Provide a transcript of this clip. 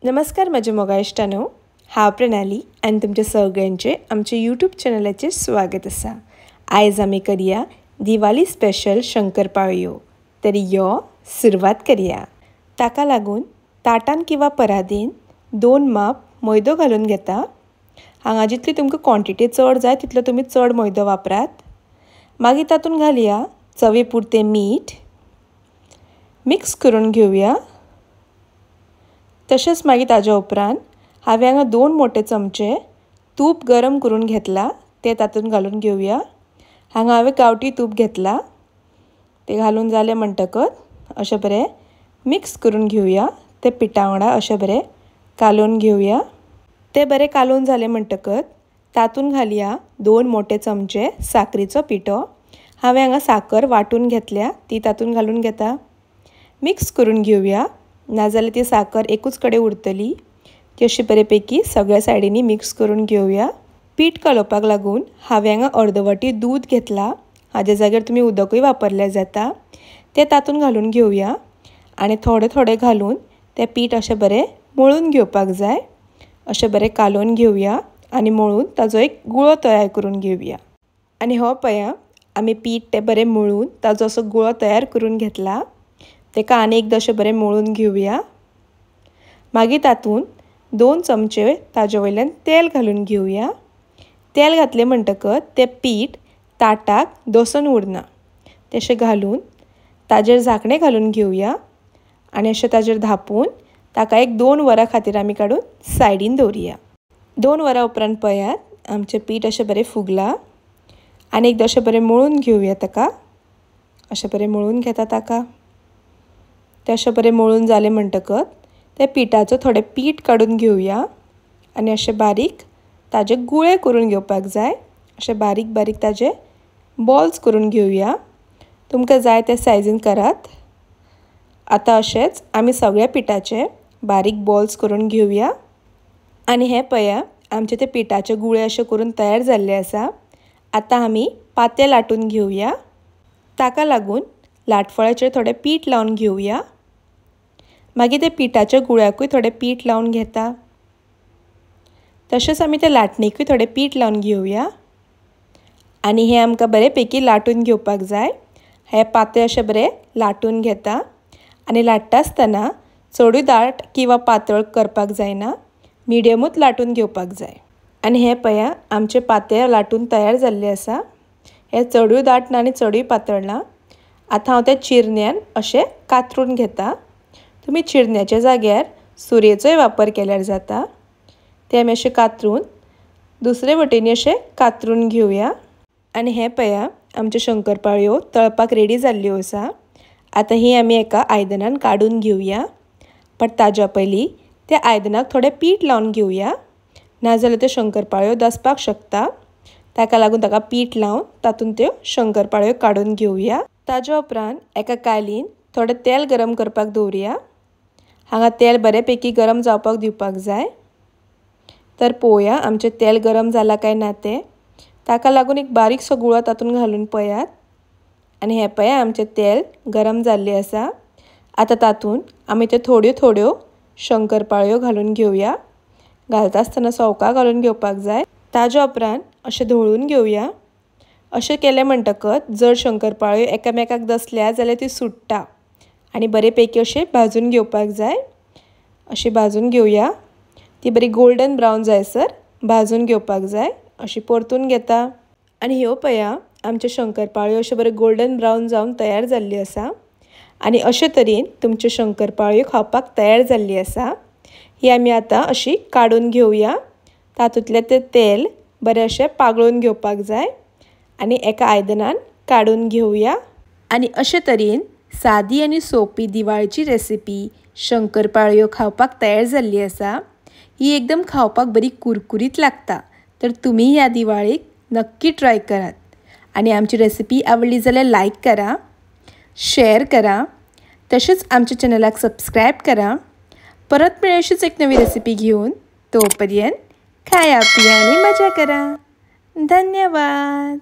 नमस्कार माझ्या मोगा इश्टांनो, हांव प्रणाली आनी तुमच्या सगळ्यांचे आमच्या यूट्यूब चॅनलाचेर स्वागत आसा। आयज आमी करया दिवाळी स्पेशल शंकरपाळयो। तरी यो सुरवात करया। ताका लागून ताटान किंवा परादीन 2 माप मैदो घालून घेता। हांगा जितली तुमकां क्वॉंटिटी चड जाय तितलो तुमी चड मैदो वापरात। मागीर तातून घालया चवे पुरते मीठ, मिक्स करून घेवया। तशेंच मागीर ताज्या उपरांत हांवें हांगा 2 मोठे चमचे तूप गरम करून घेतला, ते तातून घालून घेवया। हांगा हांवें गांवठी तूप घेतला, ते घालून जालें म्हणटकच अशें बरें मिक्स करून घेवया। ते पिठा वांगडा अशें बरें कालोवन घेवया। ते बरें कालोवन जालें म्हणटकच तातून घालया 2 मोठे चमचे साकरीचो पिठो। हांवें हांगा साकर वाटून घेतल्या, ती तातून घालून घेता। मिक्स करून घेवया, नाजाल्यार ती साकर एकूच कडेन उरतली। ती अशी बरे पैकी सगळ्या सायडींनी मिक्स करून घेवया। पीठ कालोवपाक लागून हांवें हांगा अर्द वाटी दूध घेतला, हाजे जाग्यार तुमी उदकूय वापरल्यार जाता। ते तातून घालून घेवया आनी थोडे थोडे घालून तें पीठ अशें बरें मळून घेवपाक जाय। अशें बरें कालोवन घेवया आनी मळून ताजो एक गुळो तयार करून घेवया। आनी हो पळया, आमी पीठ तें बरें मळून ताजो असो गुळो तयार करून घेतला। तेका आनी एकदां अशें बरें मळून घेवया। मागीर तातून 2 चमचे ताजे वयल्यान तेल घालून घेवया। तेल घातलें म्हणटकच तें पीठ ताटाक दसून उरना। तशें घालून ताजेर झांकणें घालून घेवया आनी अशें ताजेर धापून ताका एक 2 वरां खातीर आमी काडून सायडीन दवरया। 2 वरां उपरांत पळयात आमचें पीठ अशें बरें फुगलां आनी एकदां अशें बरें मळून घेवया ताका। अशें बरें मळून घेता ताका। तें अशें बरें मळून जालें म्हणटकच ते पिठाचो थोडें पीठ काडून घेवया आनी अशें बारीक ताजे गुळे करून घेवपाक जाय। अशें बारीक बारीक ताजे बॉल्स करून घेवया। तुमकां जाय ते सायजीन करात। आतां अशेंच आमी सगळ्या पिठाचे बारीक बॉल्स करून घेवया। आनी हे पळया, आमचे ते पिठाचे गुळे अशे करून तयार जाल्ले आसा। आतां आमी पातें लाटून घेवया। ताका लागून लाटफळ्याचेर थोडें पीठ लावन घेवया। मागीर ते पिठाच्या गुळ्याकूय थोडें पीठ लावन घेता। तशेंच आमी ते लाटणेकूय थोडें पीठ लावन घेवया आनी हे आमकां बरे पैकी लाटून घेवपाक जाय। हे पातें अशें बरें लाटून घेता आनी लाट्टा आसतना चडूय दाट किंवा पातळ करपाक जायना, मिडियमूच लाटून घेवपाक जाय। आनी हे पळया, आमचें पातें लाटून तयार जाल्लें आसा। हे चडूय दाट ना आनी चडूय पातळ ना। आतां हांव ते चिरण्यान अशें कातरून घेता। तुमी चिरण्याच्या जाग्यार सुरयेचोय वापर केल्यार जाता। ते आमी अशें कातरून दुसरे वटेनी अशें कातरून घेवया। आनी हे पळया, आमच्यो शंकरपाळयो तळपाक रेडी जाल्ल्यो आसा। आतां ही आमी एका आयदनान काडून घेवया। पण ताज्या पयलीं त्या आयदनाक थोडें पीठ लावन घेवया, नाजाल्यार त्यो शंकरपाळयो दसपाक शकता। ताका लागून ताका पीठ लावन तातूंत त्यो शंकरपाळयो काडून घेवया। ताज्या उपरांत एका कायलीन थोडें तेल गरम करपाक दवरया। हांगा तेल बरे पैकी गरम जावपाक दिवपाक जाय। तर पळोवया आमचें तेल गरम जालां काय ना तें। ताका लागून एक बारीकसो गुळो तातूंत घालून पळयात। आनी हे पळया, आमचें तेल गरम जाल्लें आसा। आतां तातूंत आमी त्यो थोड्यो थोड्यो शंकरपाळयो घालून घेवया। घालता आसतना सवका घालून घेवपाक जाय। ताज्या उपरांत अशें धवळून घेवया। अशें केलें म्हणटकच जर शंकरपाळयो एकामेकाक दसल्या जाल्यार ती सुट्टा आनी बरे पैकी अशें भाजून घेवपाक जाय। अशी भाजून घेवया। ती बरी गोल्डन ब्रावन जायसर भाजून घेवपाक जाय। अशी परतून घेता आनी ह्यो पळया, आमच्यो शंकरपाळयो अश्यो बऱ्यो गोल्डन ब्रावन जावन तयार जाल्ली आसा। आनी अशे तरेन तुमच्यो शंकरपाळयो खावपाक तयार जाल्ली आसा। ही आमी आतां अशी काडून घेवया। तातूंतलें तें तेल बरें अशें पागळून घेवपाक जाय आनी एका आयदनान काडून घेवया। आनी अशे तरेन सादी आनी सोपी दिवाळीची रेसिपी शंकरपाळयो खावपाक तयार जाल्ली आसा। ही एकदम खावपाक बरी कुरकुरीत लागता। तर तुमी ह्या दिवाळीक नक्की ट्राय करात। आनी आमची रेसिपी आवडली जाल्यार लायक करा, शेअर करा, तशेंच आमच्या चॅनलाक सबस्क्रायब करा। परत मेळया अशीच एक नवी रेसिपी घेऊन। तोपर्यंत खाया पिया आनी मजा करा। धन्यवाद।